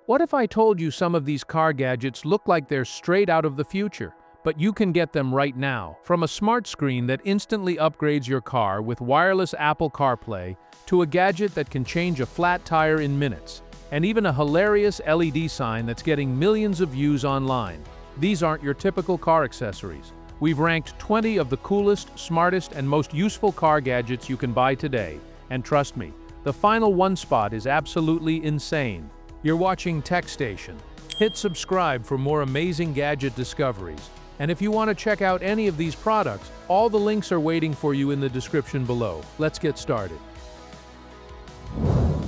What if I told you some of these car gadgets look like they're straight out of the future, but you can get them right now? From a smart screen that instantly upgrades your car with wireless Apple CarPlay, to a gadget that can change a flat tire in minutes, and even a hilarious LED sign that's getting millions of views online. These aren't your typical car accessories. We've ranked 20 of the coolest, smartest, and most useful car gadgets you can buy today, and trust me, the final one spot is absolutely insane. You're watching TechStation. Hit subscribe for more amazing gadget discoveries. And if you want to check out any of these products, all the links are waiting for you in the description below. Let's get started.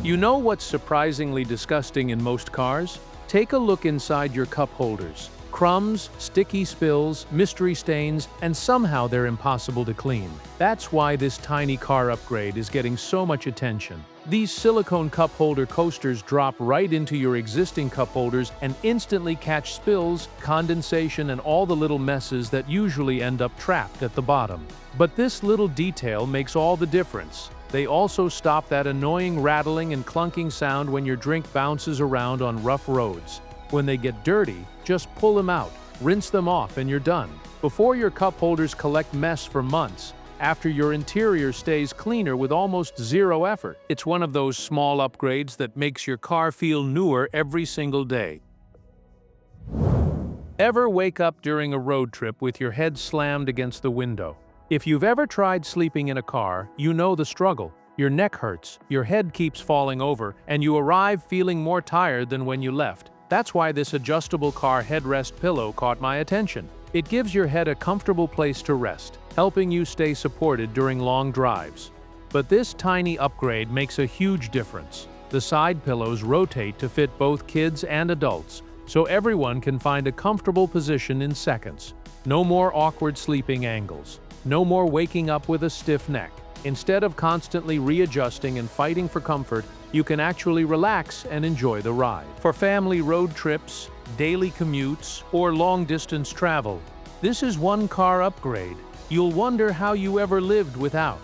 You know what's surprisingly disgusting in most cars? Take a look inside your cup holders. Crumbs, sticky spills, mystery stains, and somehow they're impossible to clean. That's why this tiny car upgrade is getting so much attention. These silicone cup holder coasters drop right into your existing cup holders and instantly catch spills, condensation, and all the little messes that usually end up trapped at the bottom. But this little detail makes all the difference. They also stop that annoying rattling and clunking sound when your drink bounces around on rough roads. When they get dirty, just pull them out, rinse them off, and you're done. Before your cup holders collect mess for months, after your interior stays cleaner with almost zero effort. It's one of those small upgrades that makes your car feel newer every single day. Ever wake up during a road trip with your head slammed against the window? If you've ever tried sleeping in a car, you know the struggle. Your neck hurts, your head keeps falling over, and you arrive feeling more tired than when you left. That's why this adjustable car headrest pillow caught my attention. It gives your head a comfortable place to rest, helping you stay supported during long drives. But this tiny upgrade makes a huge difference. The side pillows rotate to fit both kids and adults, so everyone can find a comfortable position in seconds. No more awkward sleeping angles. No more waking up with a stiff neck. Instead of constantly readjusting and fighting for comfort, you can actually relax and enjoy the ride. For family road trips, daily commutes, or long-distance travel, this is one car upgrade you'll wonder how you ever lived without.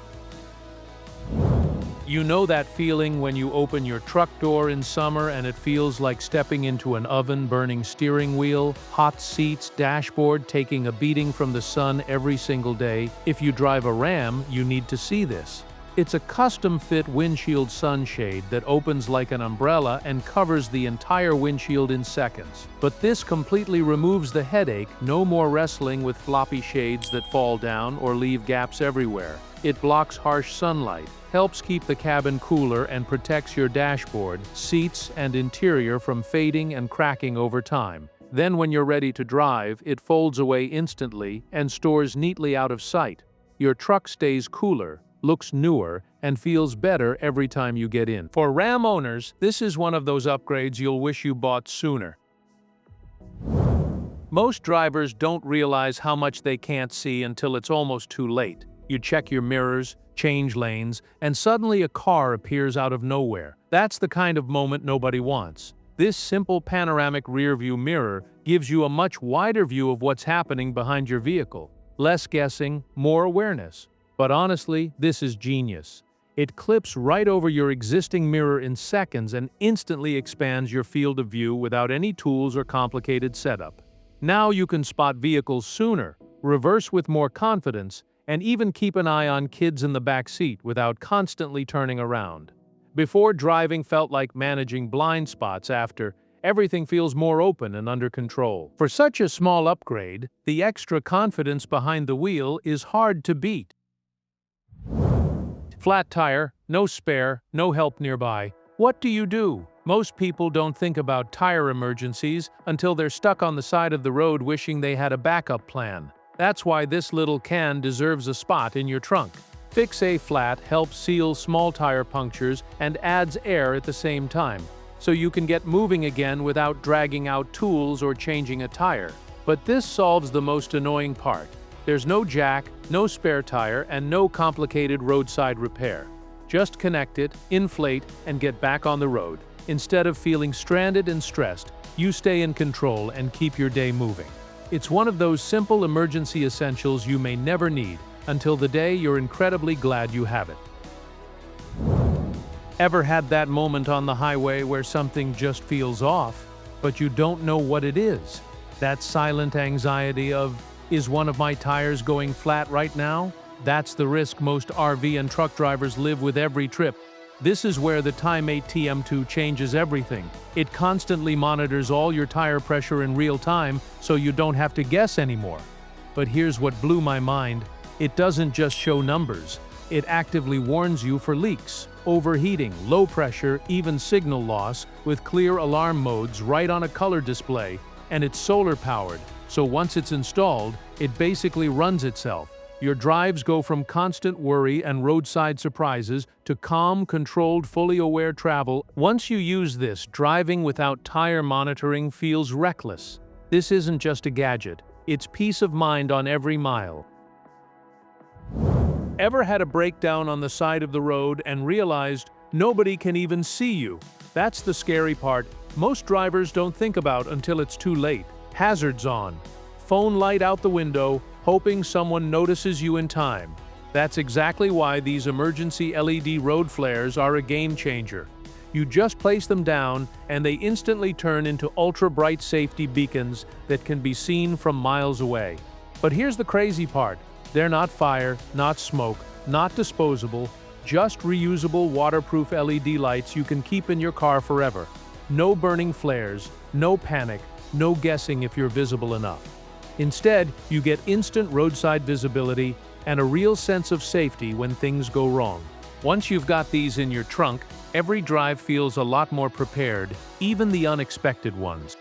You know that feeling when you open your truck door in summer and it feels like stepping into an oven-burning steering wheel, hot seats, dashboard taking a beating from the sun every single day? If you drive a Ram, you need to see this. It's a custom-fit windshield sunshade that opens like an umbrella and covers the entire windshield in seconds. But this completely removes the headache, no more wrestling with floppy shades that fall down or leave gaps everywhere. It blocks harsh sunlight, helps keep the cabin cooler, and protects your dashboard, seats, and interior from fading and cracking over time. Then when you're ready to drive, it folds away instantly and stores neatly out of sight. Your truck stays cooler, looks newer, and feels better every time you get in. For Ram owners, this is one of those upgrades you'll wish you bought sooner. Most drivers don't realize how much they can't see until it's almost too late. You check your mirrors, change lanes, and suddenly a car appears out of nowhere. That's the kind of moment nobody wants. This simple panoramic rearview mirror gives you a much wider view of what's happening behind your vehicle. Less guessing, more awareness. But honestly, this is genius. It clips right over your existing mirror in seconds and instantly expands your field of view without any tools or complicated setup. Now you can spot vehicles sooner, reverse with more confidence, and even keep an eye on kids in the back seat without constantly turning around. Before, driving felt like managing blind spots. After, everything feels more open and under control. For such a small upgrade, the extra confidence behind the wheel is hard to beat. Flat tire, no spare, no help nearby. What do you do? Most people don't think about tire emergencies until they're stuck on the side of the road wishing they had a backup plan. That's why this little can deserves a spot in your trunk. Fix A Flat helps seal small tire punctures and adds air at the same time, so you can get moving again without dragging out tools or changing a tire. But this solves the most annoying part. There's no jack, no spare tire, and no complicated roadside repair. Just connect it, inflate, and get back on the road. Instead of feeling stranded and stressed, you stay in control and keep your day moving. It's one of those simple emergency essentials you may never need, until the day you're incredibly glad you have it. Ever had that moment on the highway where something just feels off, but you don't know what it is? That silent anxiety of, is one of my tires going flat right now? That's the risk most RV and truck drivers live with every trip. This is where the Tymate TM2 changes everything. It constantly monitors all your tire pressure in real time, so you don't have to guess anymore. But here's what blew my mind. It doesn't just show numbers. It actively warns you for leaks, overheating, low pressure, even signal loss, with clear alarm modes right on a color display, and it's solar powered, so once it's installed, it basically runs itself. Your drives go from constant worry and roadside surprises to calm, controlled, fully aware travel. Once you use this, driving without tire monitoring feels reckless. This isn't just a gadget, it's peace of mind on every mile. Ever had a breakdown on the side of the road and realized nobody can even see you? That's the scary part most drivers don't think about until it's too late. Hazards on. Phone light out the window, hoping someone notices you in time. That's exactly why these emergency LED road flares are a game changer. You just place them down and they instantly turn into ultra-bright safety beacons that can be seen from miles away. But here's the crazy part. They're not fire, not smoke, not disposable, just reusable waterproof LED lights you can keep in your car forever. No burning flares, no panic, no guessing if you're visible enough. Instead, you get instant roadside visibility and a real sense of safety when things go wrong. Once you've got these in your trunk, every drive feels a lot more prepared, even the unexpected ones.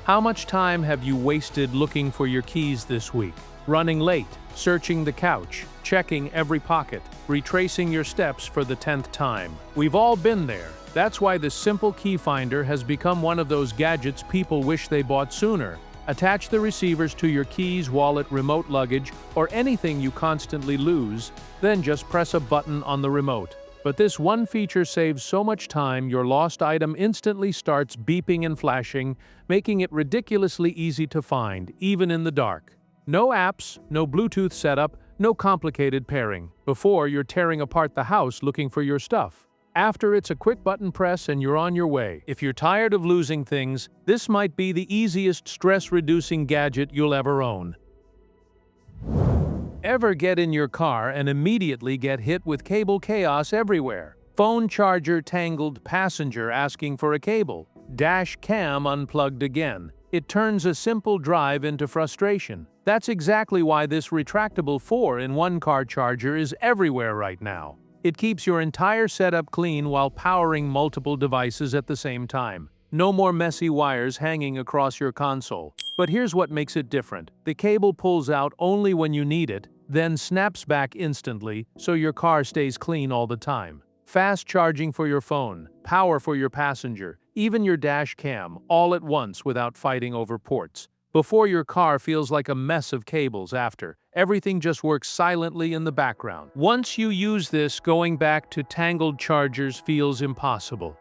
How much time have you wasted looking for your keys this week? Running late, searching the couch, checking every pocket, retracing your steps for the 10th time. We've all been there. That's why the simple key finder has become one of those gadgets people wish they bought sooner. Attach the receivers to your keys, wallet, remote luggage, or anything you constantly lose, then just press a button on the remote. But this one feature saves so much time, your lost item instantly starts beeping and flashing, making it ridiculously easy to find, even in the dark. No apps, no Bluetooth setup, no complicated pairing. Before, you're tearing apart the house looking for your stuff. After, it's a quick button press and you're on your way. If you're tired of losing things, this might be the easiest stress-reducing gadget you'll ever own. Ever get in your car and immediately get hit with cable chaos everywhere? Phone charger tangled, passenger asking for a cable, dash cam unplugged again. It turns a simple drive into frustration. That's exactly why this retractable 4-in-1 car charger is everywhere right now. It keeps your entire setup clean while powering multiple devices at the same time. No more messy wires hanging across your console. But here's what makes it different. The cable pulls out only when you need it, then snaps back instantly, so your car stays clean all the time. Fast charging for your phone, power for your passenger, even your dash cam, all at once without fighting over ports. Before your car feels like a mess of cables after. Everything just works silently in the background. Once you use this, going back to tangled chargers feels impossible.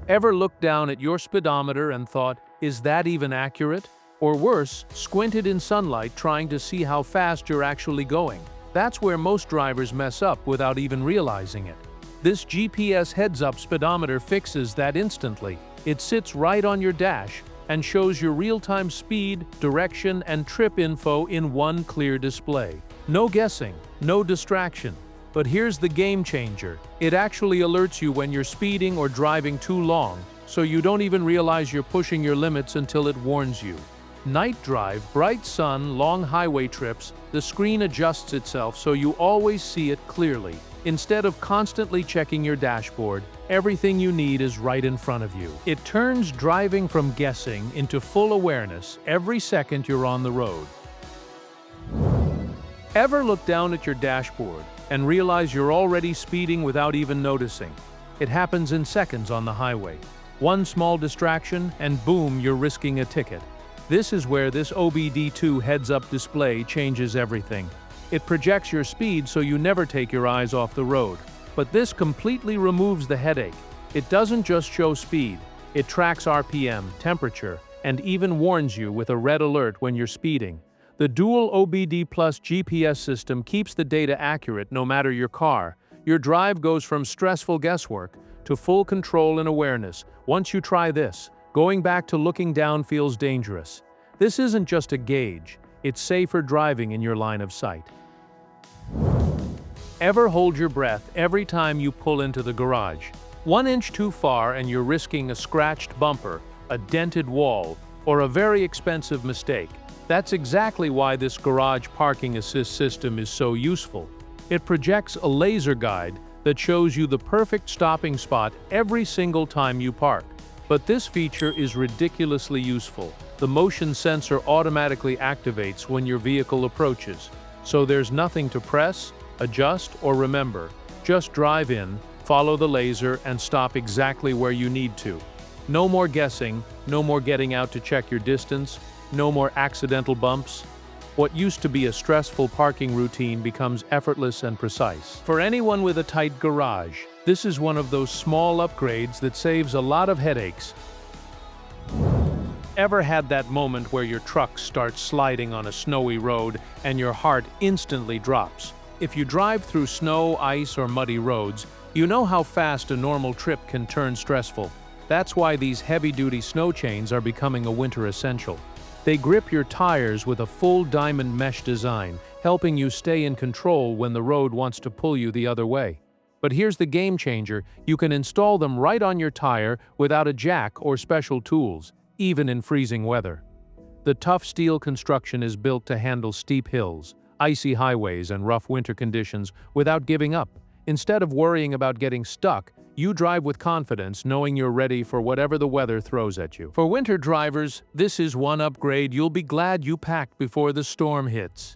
Ever looked down at your speedometer and thought, is that even accurate? Or worse, squinted in sunlight trying to see how fast you're actually going. That's where most drivers mess up without even realizing it. This GPS heads-up speedometer fixes that instantly. It sits right on your dash and shows your real-time speed, direction, and trip info in one clear display. No guessing, no distraction. But here's the game changer. It actually alerts you when you're speeding or driving too long, so you don't even realize you're pushing your limits until it warns you. Night drive, bright sun, long highway trips, the screen adjusts itself so you always see it clearly. Instead of constantly checking your dashboard, everything you need is right in front of you. It turns driving from guessing into full awareness every second you're on the road. Ever look down at your dashboard and realize you're already speeding without even noticing? It happens in seconds on the highway. One small distraction and boom, you're risking a ticket. This is where this OBD2 heads-up display changes everything. It projects your speed so you never take your eyes off the road. But this completely removes the headache. It doesn't just show speed. It tracks RPM, temperature, and even warns you with a red alert when you're speeding. The dual OBD plus GPS system keeps the data accurate no matter your car, Your drive goes from stressful guesswork to full control and awareness. Once you try this, going back to looking down feels dangerous. This isn't just a gauge, it's safer driving in your line of sight. Ever hold your breath every time you pull into the garage? 1 inch too far and you're risking a scratched bumper, a dented wall, or a very expensive mistake. That's exactly why this garage parking assist system is so useful. It projects a laser guide that shows you the perfect stopping spot every single time you park. But this feature is ridiculously useful. The motion sensor automatically activates when your vehicle approaches, so there's nothing to press, adjust, or remember. Just drive in, follow the laser, and stop exactly where you need to. No more guessing, no more getting out to check your distance, no more accidental bumps. What used to be a stressful parking routine becomes effortless and precise. For anyone with a tight garage, this is one of those small upgrades that saves a lot of headaches. Ever had that moment where your truck starts sliding on a snowy road and your heart instantly drops? If you drive through snow, ice, or muddy roads, you know how fast a normal trip can turn stressful. That's why these heavy-duty snow chains are becoming a winter essential. They grip your tires with a full diamond mesh design, helping you stay in control when the road wants to pull you the other way. But here's the game changer: you can install them right on your tire without a jack or special tools, even in freezing weather. The tough steel construction is built to handle steep hills, icy highways, and rough winter conditions without giving up. Instead of worrying about getting stuck, you drive with confidence, knowing you're ready for whatever the weather throws at you. For winter drivers, this is one upgrade you'll be glad you packed before the storm hits.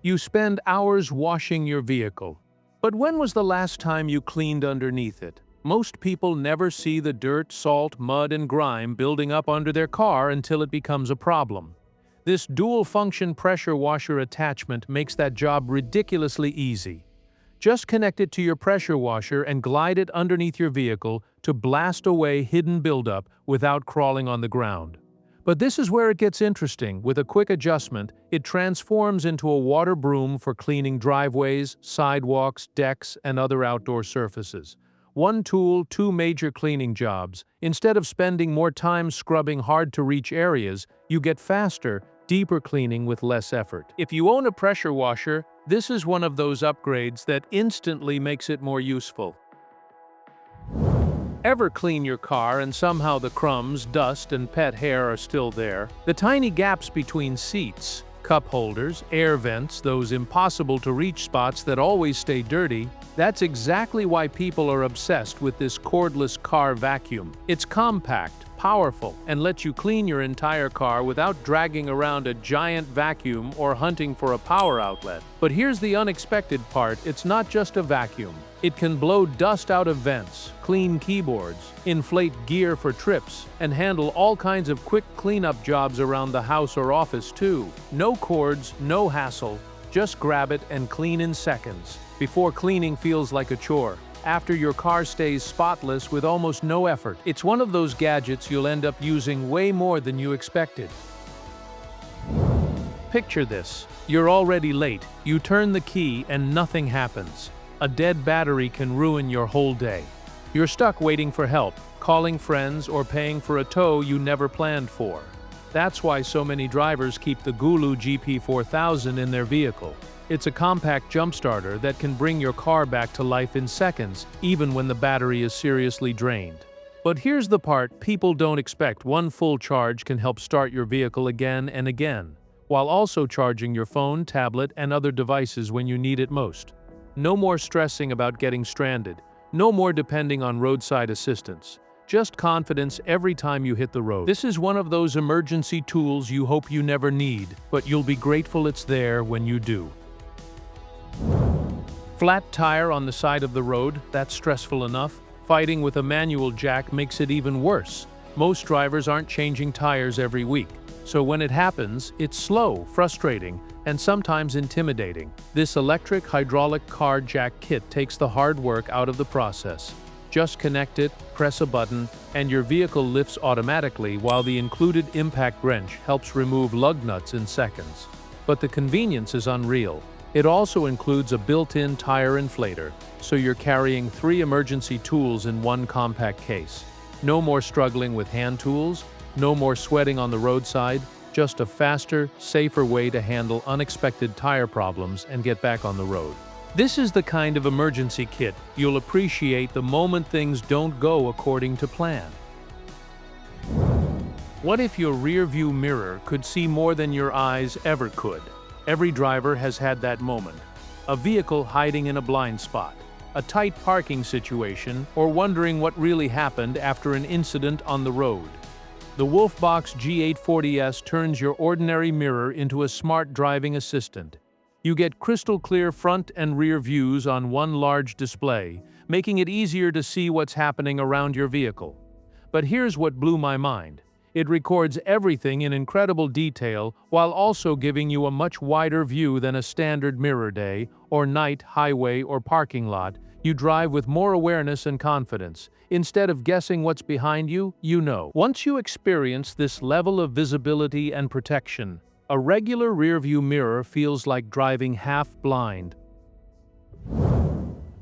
You spend hours washing your vehicle. But when was the last time you cleaned underneath it? Most people never see the dirt, salt, mud, and grime building up under their car until it becomes a problem. This dual-function pressure washer attachment makes that job ridiculously easy. Just connect it to your pressure washer and glide it underneath your vehicle to blast away hidden buildup without crawling on the ground. But this is where it gets interesting. With a quick adjustment, it transforms into a water broom for cleaning driveways, sidewalks, decks, and other outdoor surfaces. One tool, two major cleaning jobs. Instead of spending more time scrubbing hard-to-reach areas, you get faster, deeper cleaning with less effort. If you own a pressure washer, this is one of those upgrades that instantly makes it more useful. Ever clean your car and somehow the crumbs, dust, and pet hair are still there? The tiny gaps between seats, cup holders, air vents, those impossible-to-reach spots that always stay dirty, that's exactly why people are obsessed with this cordless car vacuum. It's compact, powerful, and lets you clean your entire car without dragging around a giant vacuum or hunting for a power outlet. But here's the unexpected part: it's not just a vacuum. It can blow dust out of vents, clean keyboards, inflate gear for trips, and handle all kinds of quick cleanup jobs around the house or office too. No cords, no hassle. Just grab it and clean in seconds. Before cleaning feels like a chore. After, your car stays spotless with almost no effort. It's one of those gadgets you'll end up using way more than you expected. Picture this. You're already late. You turn the key and nothing happens. A dead battery can ruin your whole day. You're stuck waiting for help, calling friends, or paying for a tow you never planned for. That's why so many drivers keep the GOOLOO GP4000 in their vehicle. It's a compact jump starter that can bring your car back to life in seconds, even when the battery is seriously drained. But here's the part people don't expect: one full charge can help start your vehicle again and again, while also charging your phone, tablet, and other devices when you need it most. No more stressing about getting stranded. No more depending on roadside assistance. Just confidence every time you hit the road. This is one of those emergency tools you hope you never need, but you'll be grateful it's there when you do. Flat tire on the side of the road, that's stressful enough. Fighting with a manual jack makes it even worse. Most drivers aren't changing tires every week, so when it happens, it's slow, frustrating, and sometimes intimidating. This electric hydraulic car jack kit takes the hard work out of the process. Just connect it, press a button, and your vehicle lifts automatically, while the included impact wrench helps remove lug nuts in seconds. But the convenience is unreal. It also includes a built-in tire inflator, so you're carrying 3 emergency tools in one compact case. No more struggling with hand tools, no more sweating on the roadside, just a faster, safer way to handle unexpected tire problems and get back on the road. This is the kind of emergency kit you'll appreciate the moment things don't go according to plan. What if your rear-view mirror could see more than your eyes ever could? Every driver has had that moment. A vehicle hiding in a blind spot, a tight parking situation, or wondering what really happened after an incident on the road. The WOLFBOX G840S turns your ordinary mirror into a smart driving assistant. You get crystal clear front and rear views on one large display, making it easier to see what's happening around your vehicle. But here's what blew my mind. It records everything in incredible detail while also giving you a much wider view than a standard mirror day or night, highway, or parking lot. You drive with more awareness and confidence. Instead of guessing what's behind you, you know. Once you experience this level of visibility and protection, a regular rearview mirror feels like driving half blind.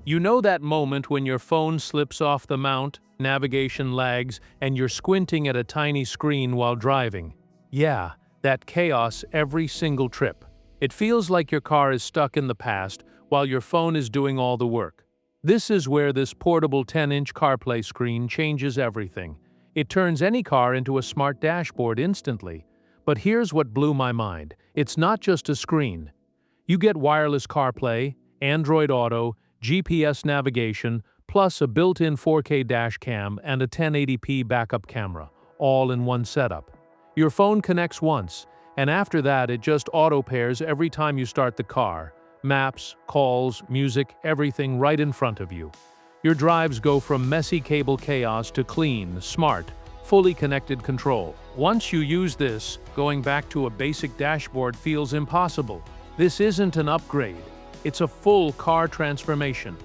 You know that moment when your phone slips off the mount, navigation lags, and you're squinting at a tiny screen while driving? Yeah, that chaos every single trip. It feels like your car is stuck in the past while your phone is doing all the work. This is where this portable 10-inch CarPlay screen changes everything. It turns any car into a smart dashboard instantly. But here's what blew my mind. It's not just a screen. You get wireless CarPlay, Android Auto, GPS navigation, plus a built-in 4K dash cam and a 1080p backup camera, all in one setup. Your phone connects once, and after that it just auto-pairs every time you start the car. Maps, calls, music, everything right in front of you. Your drives go from messy cable chaos to clean, smart, fully connected control. Once you use this, going back to a basic dashboard feels impossible. This isn't an upgrade. It's a full car transformation.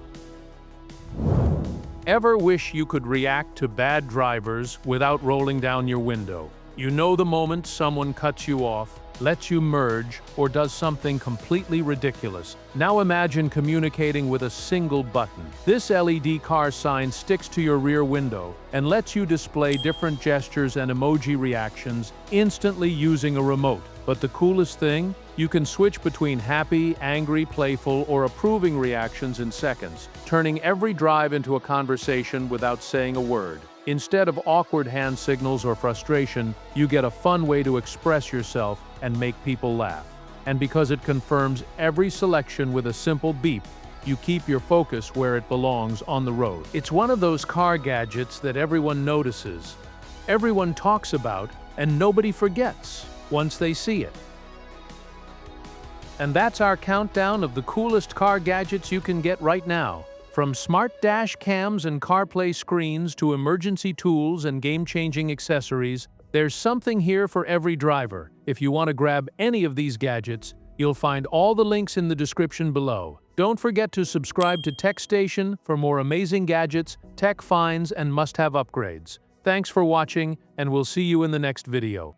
Ever wish you could react to bad drivers without rolling down your window? You know the moment someone cuts you off, lets you merge, or does something completely ridiculous. Now imagine communicating with a single button. This LED car sign sticks to your rear window and lets you display different gestures and emoji reactions instantly using a remote. But the coolest thing? You can switch between happy, angry, playful, or approving reactions in seconds, turning every drive into a conversation without saying a word. Instead of awkward hand signals or frustration, you get a fun way to express yourself and make people laugh. And because it confirms every selection with a simple beep, you keep your focus where it belongs on the road. It's one of those car gadgets that everyone notices, everyone talks about, and nobody forgets once they see it. And that's our countdown of the coolest car gadgets you can get right now. From smart dash cams and CarPlay screens to emergency tools and game-changing accessories, there's something here for every driver. If you want to grab any of these gadgets, you'll find all the links in the description below. Don't forget to subscribe to TechStation for more amazing gadgets, tech finds, and must-have upgrades. Thanks for watching, and we'll see you in the next video.